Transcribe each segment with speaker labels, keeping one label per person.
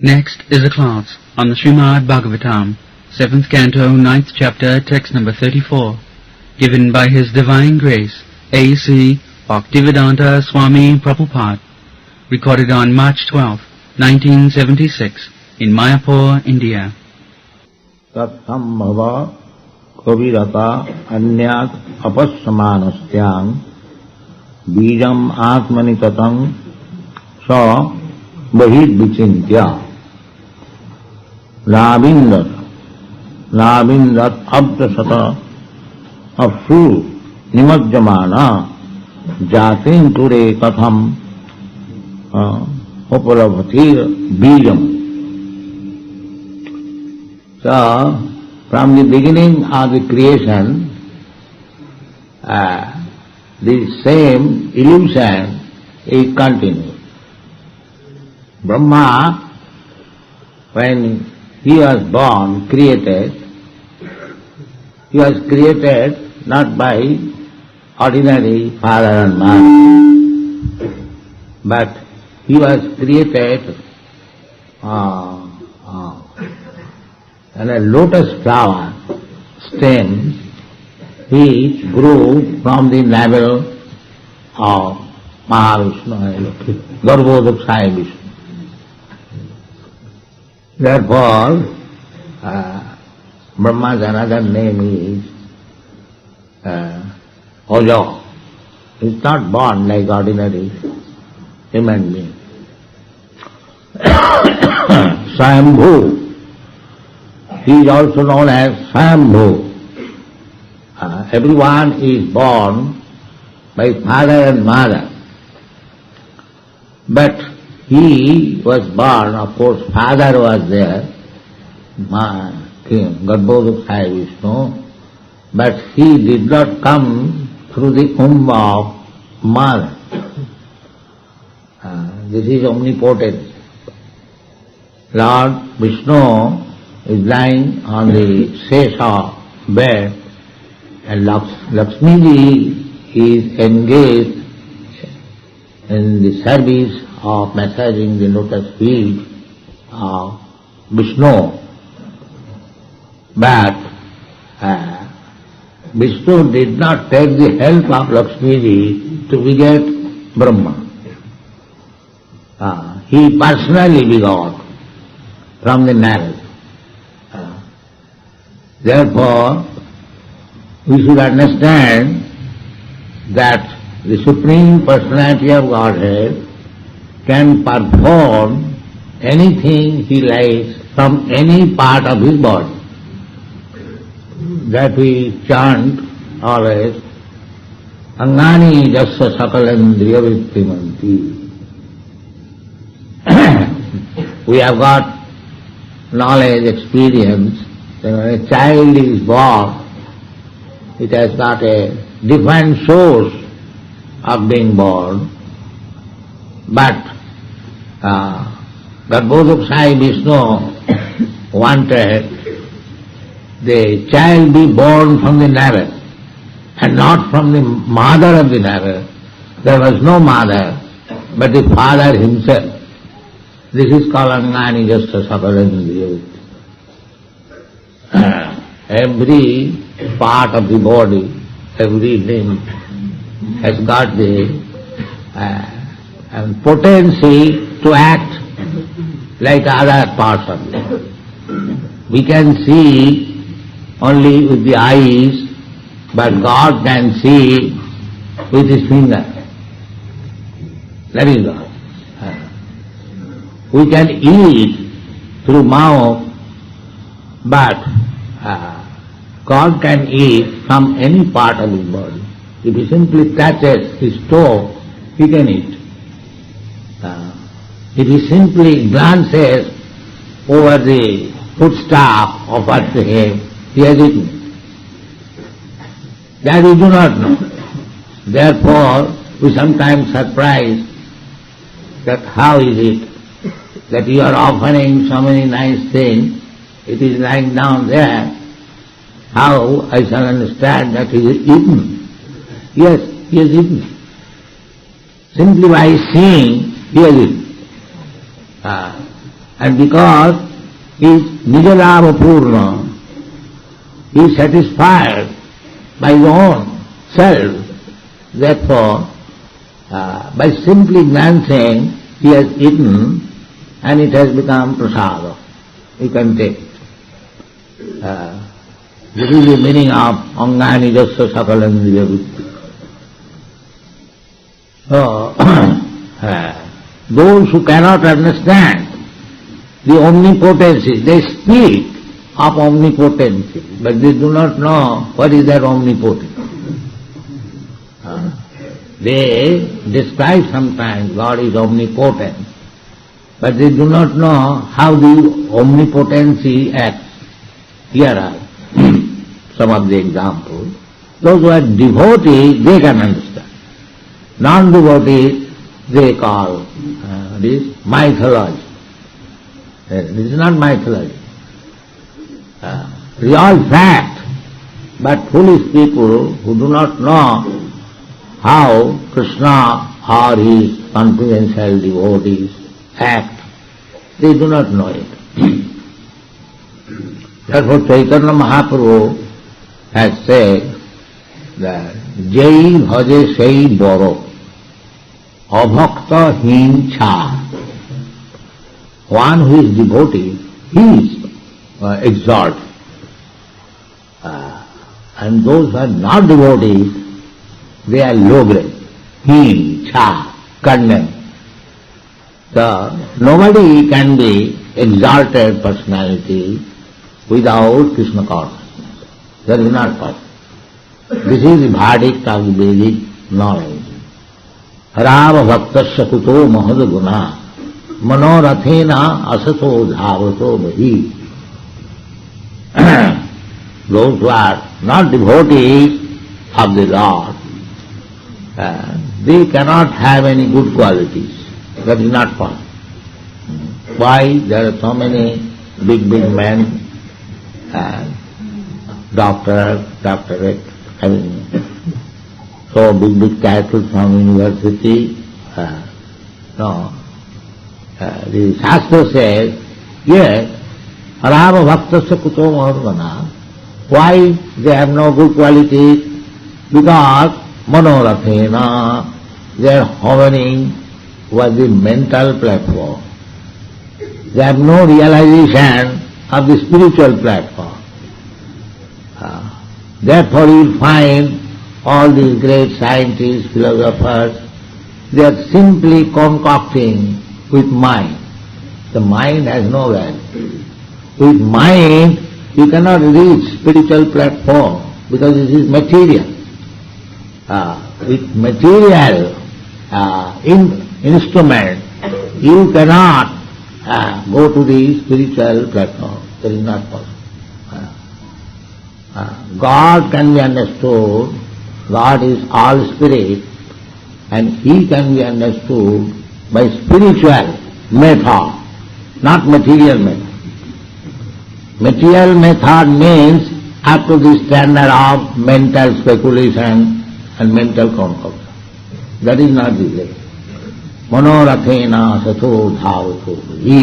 Speaker 1: Next is a class on the Srimad Bhagavatam, 7th Canto, 9th Chapter, text number 34, given by His Divine Grace, A.C. Bhaktivedanta Swami Prabhupada, recorded on March 12, 1976, in Mayapur, India.
Speaker 2: Tatsambhava kavirata anyat apassamanastyang bijam atmani tatang sa bahid vichintya lavindrat abdasata afru nimajjamana jatin ture katham upalabhatir bijam. So, from the beginning of the creation, the same illusion is continued. Brahma, when he was born, created, he was created not by ordinary father and mother, but he was created and a lotus flower stem which grew from the navel of Mahavishnu, Garbhodakshaya Vishnu. Therefore, Brahma's another name is Ojo. He is not born like ordinary human being. Swayambhu. He is also known as Swayambhu. Everyone is born by father and mother. But he was born, of course, father was there, Garbhodakshaya Vishnu, but he did not come through the womb of mother. This is omnipotent. Lord Vishnu is lying on the sesha bed, and Lakshmiji is engaged in the service of massaging the lotus feet of Vishnu. But Vishnu did not take the help of Lakshmiji to beget Brahma. He personally begot from the navel. Therefore, we should understand that the Supreme Personality of Godhead can perform anything he likes from any part of his body. That we chant always, Angani jasya sakalendriya vittimanti. We have got knowledge, experience. When a child is born, it has got a different source of being born. But Garbhodakshaya Vishnu wanted the child be born from the navel and not from the mother of the navel. There was no mother, but the father himself. This is called Angani Jasya Sakalendriya. Every part of the body, every limb has got the potency to act like other parts of it. We can see only with the eyes, but God can see with His finger. That is God. We can eat through mouth, but God can eat from any part of His body. If He simply touches His toe, He can eat. If He simply glances over the footstaff offered to Him, He has eaten. That we do not know. Therefore, we sometimes surprise that how is it that you are offering so many nice things, it is lying down there. How I shall understand that he is eaten? Yes, he has eaten. Simply by seeing, he has eaten. And because he is Nijadava Purna, he is satisfied by his own self. Therefore, by simply glancing, he has eaten and it has become prasada. You can take it. This is the meaning of Angani Jasya Sakalandriya Vitti. So, those who cannot understand the omnipotency, they speak of omnipotency, but they do not know what is that omnipotence. They describe sometimes God is omnipotent, but they do not know how the omnipotency acts. Here are some of the examples. Those who are devotees, they can understand. Non-devotees, they call this mythology. This is not mythology. It is all fact, but foolish people who do not know how Krishna or his confidential devotees act, they do not know it. Therefore Chaitanya Mahaprabhu has said that Jai bhaje sai boro abhakta hin cha. One who is devotee, he is exalted. And those who are not devotees, they are low grade. Hin, cha, condemned. So nobody can be exalted personality without Krishna consciousness. That is not possible. This is the verdict of the Vedic knowledge. Rava bhaktasya kuto mahad guna manorathena asato dhavato bhi. Those who are not devotees of the Lord, they cannot have any good qualities. That is not possible. Why? There are so many big men, doctorate, having so big titles from university. No. The Shastra says, yes, Arava Bhaktasya Kuto Maharvana. Why they have no good qualities? Because Manorathena, they are hovering over the mental platform. They have no realization of the spiritual platform. Therefore you will find all these great scientists, philosophers, they are simply concocting with mind. The mind has no value. With mind you cannot reach spiritual platform because it is material. With material instrument you cannot go to the spiritual platform. That is not possible. God can be understood. God is all spirit, and He can be understood by spiritual method, not material method. Material method means up to the standard of mental speculation and mental concoction. That is not the way. Manorathena sato dhavato hi.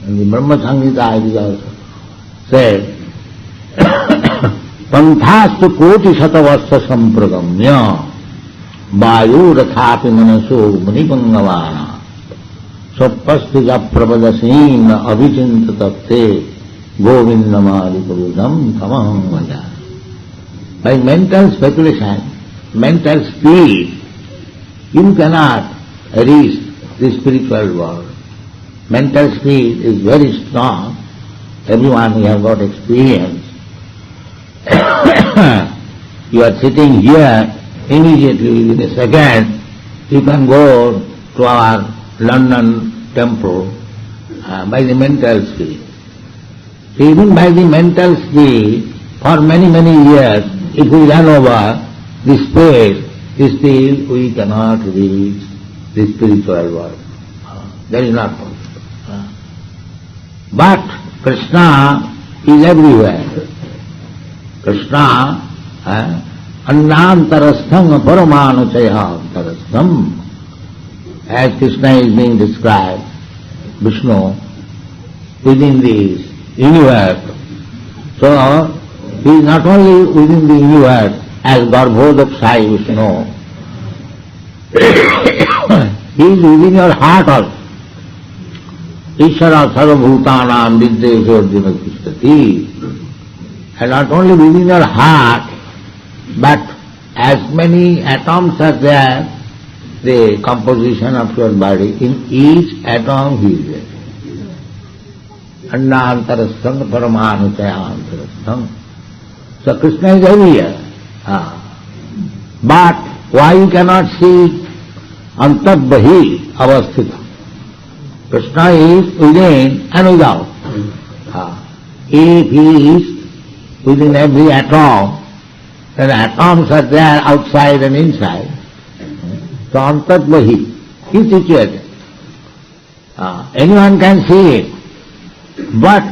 Speaker 2: And the Brahma Samhita is also said, Panthastu koti satavassa sampragamya vayu rathapi manaso munipangavana sappastija prapadasena avichintatate govindamadi tamaham vaja. By mental speculation, mental speed, you cannot reach the spiritual world. Mental speed is very strong. Everyone we have got experience. You are sitting here, immediately within a second, you can go to our London temple by the mental speed. Even by the mental speed, for many, many years, if we run over the space, still we cannot reach the spiritual world. That is not possible. But Krishna is everywhere. Krishna, annantarastham paramanuchayantarastham. As Krishna is being described, Vishnu, within this universe. So, he is not only within the universe, as Garbhodakshai Vishnu, he is within your heart also. Ishvara sarvabhutanam vidyesho arjuna tishtati. And not only within your heart, but as many atoms are there, the composition of your body, in each atom he is there. Annaantarastham paramanuchayantarastham. So Krishna is everywhere. But why you cannot see antarbhahi avasthita? Krishna is within and without. If he is within every atom, then atoms are there outside and inside. So antarbhahi is situated. Anyone can see it, but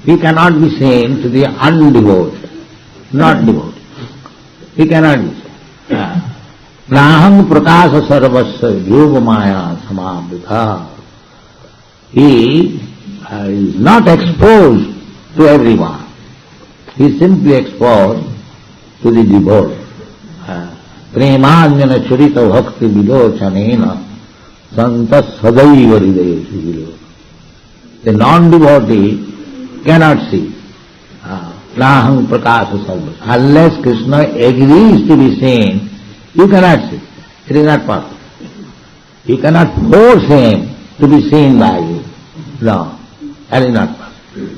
Speaker 2: he cannot be seen to the undevoted, not devoted. He cannot be seen. Naham prakasa sarvasya yogamaya samavritha. He is not exposed to everyone. He is simply exposed to the devoted. Premanjana churita bhakti vilochanena santas sadaiva hridayeshu vilo. The non-devotee cannot see. Naham prakasa sarvasya. Unless Krishna agrees to be seen, you cannot see. It is not possible. You cannot force him to be seen by you. No, that is not possible.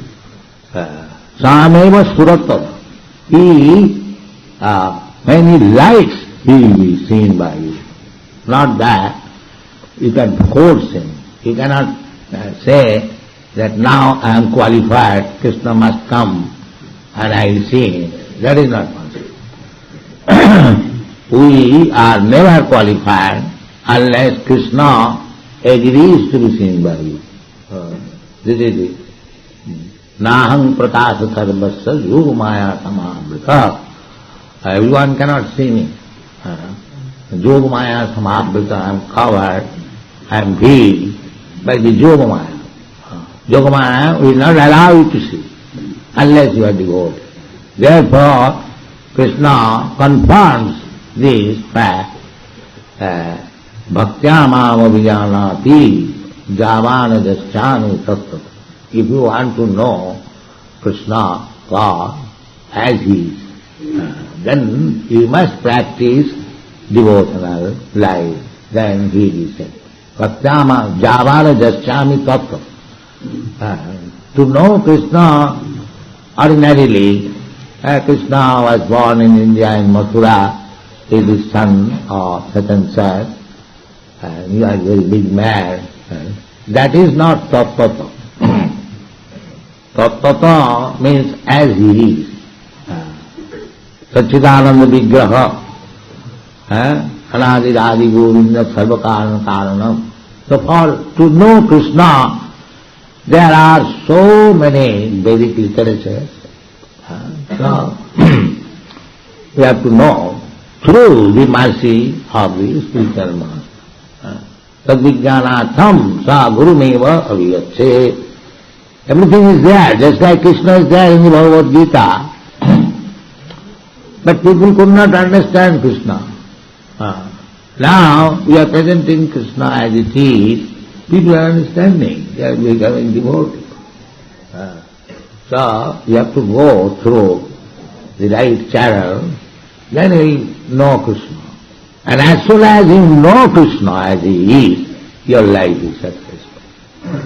Speaker 2: Sameva surattva. When he likes, he will be seen by you. Not that you can force him. You cannot say that now I am qualified, Krishna must come and I will see him. That is not possible. We are never qualified unless Krishna agrees to be seen by you. This is it. Naham prakasa sarvasya yogamaya samavritha. Everyone cannot see me. Yogamaya samavritha, I am covered, I am veiled by the yogamaya. Yogamaya will not allow you to see unless you are devoted. Therefore, Krishna confirms this fact. Bhaktyamam abhijanati javana jasyanu tattva. If you want to know Krishna, God, as He is, then you must practice devotional life. Then He is said. Bhaktyamam javana jasyami tattva. To know Krishna ordinarily, Krishna was born in India, in Mathura. He is the son of such and such, and he was a very big man. That is not tattva. Tattva means as he is. Satchidananda vigraha, anadidadi govinda sarvakarana karanam. So to know Krishna, there are so many Vedic literatures. So we have to know through the mercy of the spiritual master. Tadvijnanatham sa gurumeva aviyache. Everything is there, just like Krishna is there in the Bhagavad Gita. But people could not understand Krishna. Now we are presenting Krishna as it is. People are understanding, they are becoming devoted. So you have to go through the right channel, then you will know Krishna. And as soon as you know Krishna as He is, your life is successful.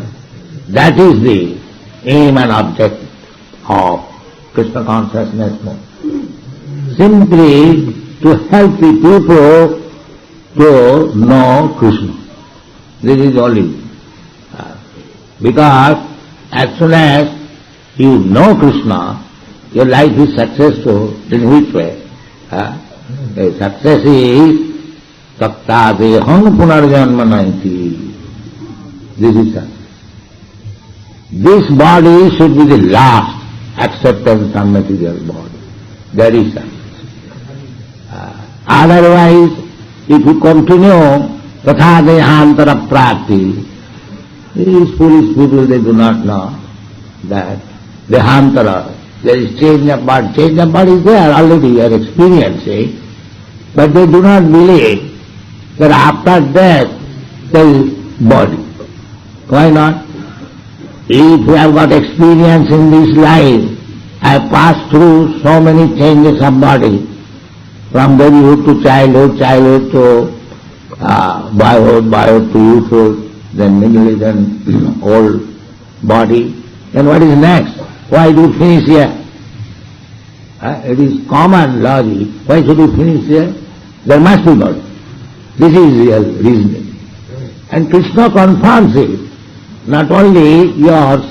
Speaker 2: That is the aim and object of Krishna consciousness movement. Simply to help the people to know Krishna. This is only. Because as soon as you know Krishna, your life is successful. In which way? The success is Tattadeham punarjanmananti. This is success. This body should be the last acceptance of material body. That is success. Otherwise, if you continue tathadehantara prati, these foolish people, they do not know. that Dehantara, there is change of body. Change of body is there, already you are experiencing, but they do not believe that after death there is body. Why not? If you have got experience in this life, I have passed through so many changes of body, from babyhood to childhood, childhood to boyhood, boyhood to youthhood, then middle, then old body. Then what is next? Why do you finish here? It is common logic. Why should you finish here? There must be body. This is real reasoning. And Krishna confirms it. Not only yours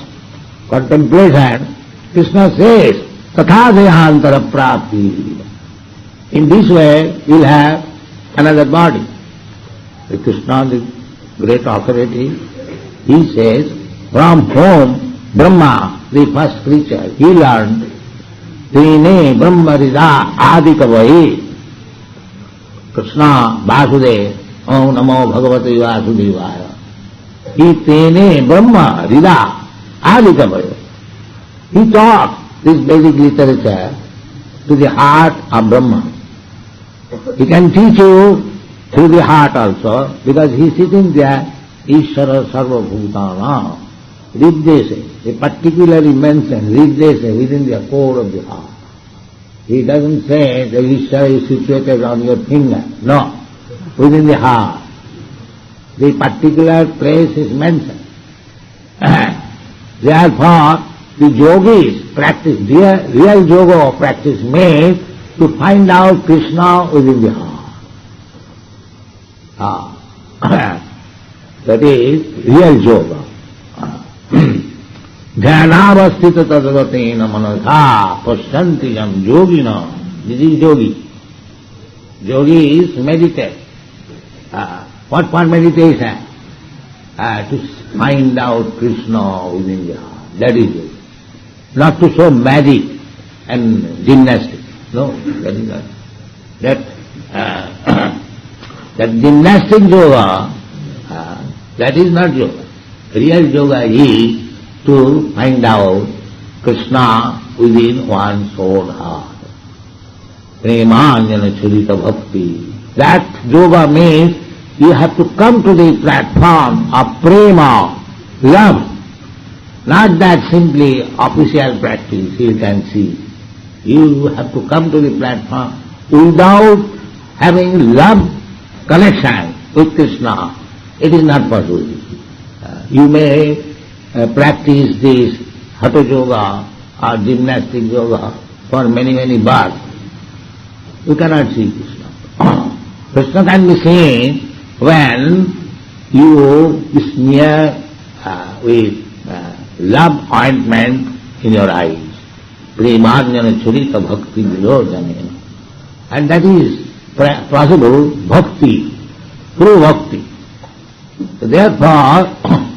Speaker 2: contemplation, Krishna says, Tatha dehantara prapti. In this way, you'll have another body. The Krishna, the great authority, he says, from whom Brahma, the first creature, he learned, Tine Brahma Rida Adikavai. Krishna Vasudev, Om Namo Bhagavate Vasudevaya. He Tene Brahma Rida Adikavai. He taught this Vedic literature to the heart of Brahma. He can teach you through the heart also, because he is sitting there, Ishvara Sarva Bhutana, Riddhese. He particularly mentions Riddhese within the core of the heart. He doesn't say that Ishvara is situated on your finger. No, within the heart. The particular place is mentioned. Therefore, the yogis practice, real yoga practice made to find out Krishna within the heart. That is real yoga. Dhyanavastita tadvatena manasa pasyanti yam yogina. This is yogi. Yogi is meditate. What for meditation? To find out Krishna within the heart. That is yoga. Not to show magic and gymnastics. No, that is not. That gymnastic yoga, that is not yoga. Real yoga is to find out Krishna within one's own heart. Premanyana churita bhakti. That yoga means you have to come to the platform of prema, love. Not that simply official practice you can see. You have to come to the platform without having love connection with Krishna. It is not possible. You may practice this hatha yoga or gymnastic yoga for many, many births. You cannot see Krishna. Krishna can be seen when you smear with love ointment in your eyes. Premanyana churita bhakti vilojane. And that is possible bhakti, true bhakti. So therefore,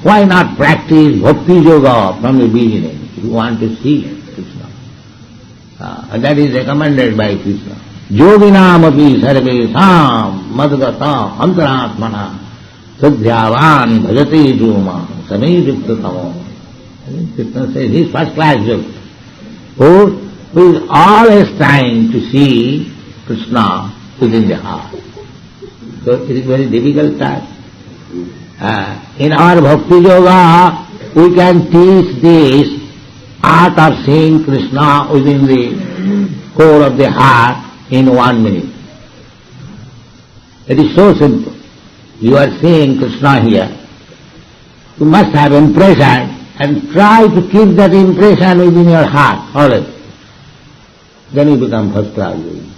Speaker 2: why not practice bhakti yoga from the beginning if you want to see Krishna? And that is recommended by Krishna. Yoginam api sarvesam madgata antaratmana sadhyavan bhajate juma sameduktatamo. Krishna says he is first class yogi, who is always trying to see Krishna within the heart. So it is very difficult task. In our bhakti yoga, we can teach this art of seeing Krishna within the core of the heart in 1 minute. It is so simple. You are seeing Krishna here. You must have impression and try to keep that impression within your heart always. Then you become first class yogi.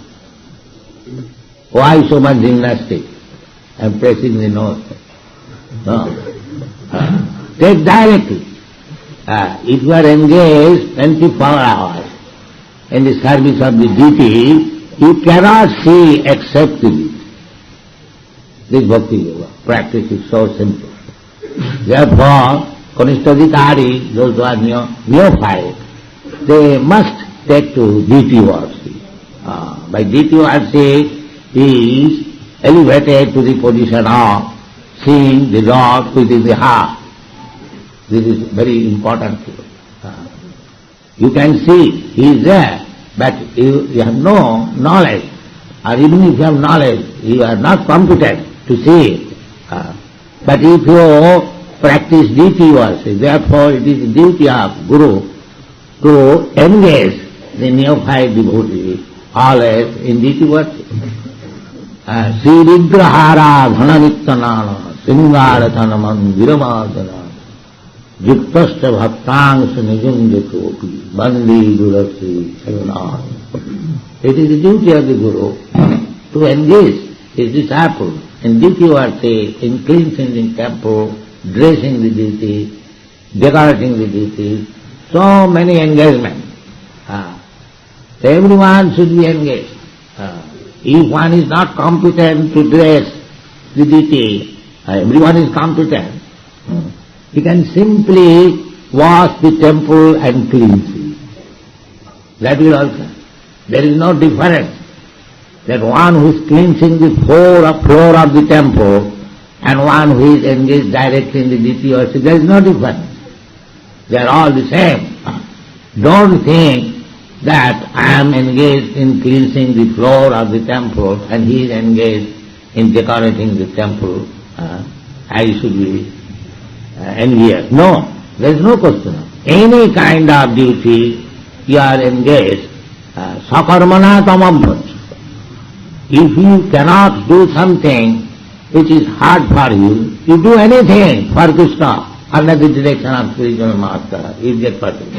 Speaker 2: Why so much gymnastics and pressing the nose? No. Take directly. If you are engaged 24 hours in the service of the deity, you cannot see except this. This bhakti yoga practice is so simple. Therefore, Kanistadikari, those who are neophyte, they must take to deity worship. By deity worship, he is elevated to the position of seeing the Lord within the heart. This is very important. You can see he is there, but you have no knowledge. Or even if you have knowledge, you are not competent to see it. But if you practice deity worship, therefore it is the duty of Guru to engage the neophyte devotee always in deity worship. Sri Vigrahara Dhananittanana Singaratanaman Viramadana Yuktasya Bhaktangsa Nijunjatopi Bandi Durasi Saranam. It is the duty of the Guru to engage his disciple in deity worship, in cleansing the temple, dressing the deity, decorating the deity, so many engagements. So everyone should be engaged. If one is not competent to dress the deity, everyone is competent. He can simply wash the temple and cleanse it. That will also. There is no difference that one who is cleansing the floor of the temple and one who is engaged directly in the deity worship, there is no difference. They are all the same. Don't think that I am engaged in cleansing the floor of the temple and he is engaged in decorating the temple. I should be envious. No, there is no question. Any kind of duty you are engaged, sakarmana tamam. If you cannot do something which is hard for you, you do anything for Krishna under the direction of spiritual master, you get perfect.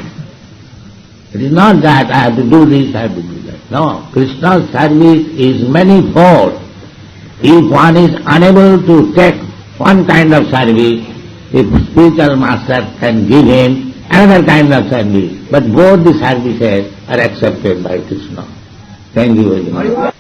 Speaker 2: It is not that I have to do this, I have to do that. No, Krishna's service is manifold. If one is unable to take one kind of service, the spiritual master can give him another kind of service. But both the services are accepted by Krishna. Thank you very much.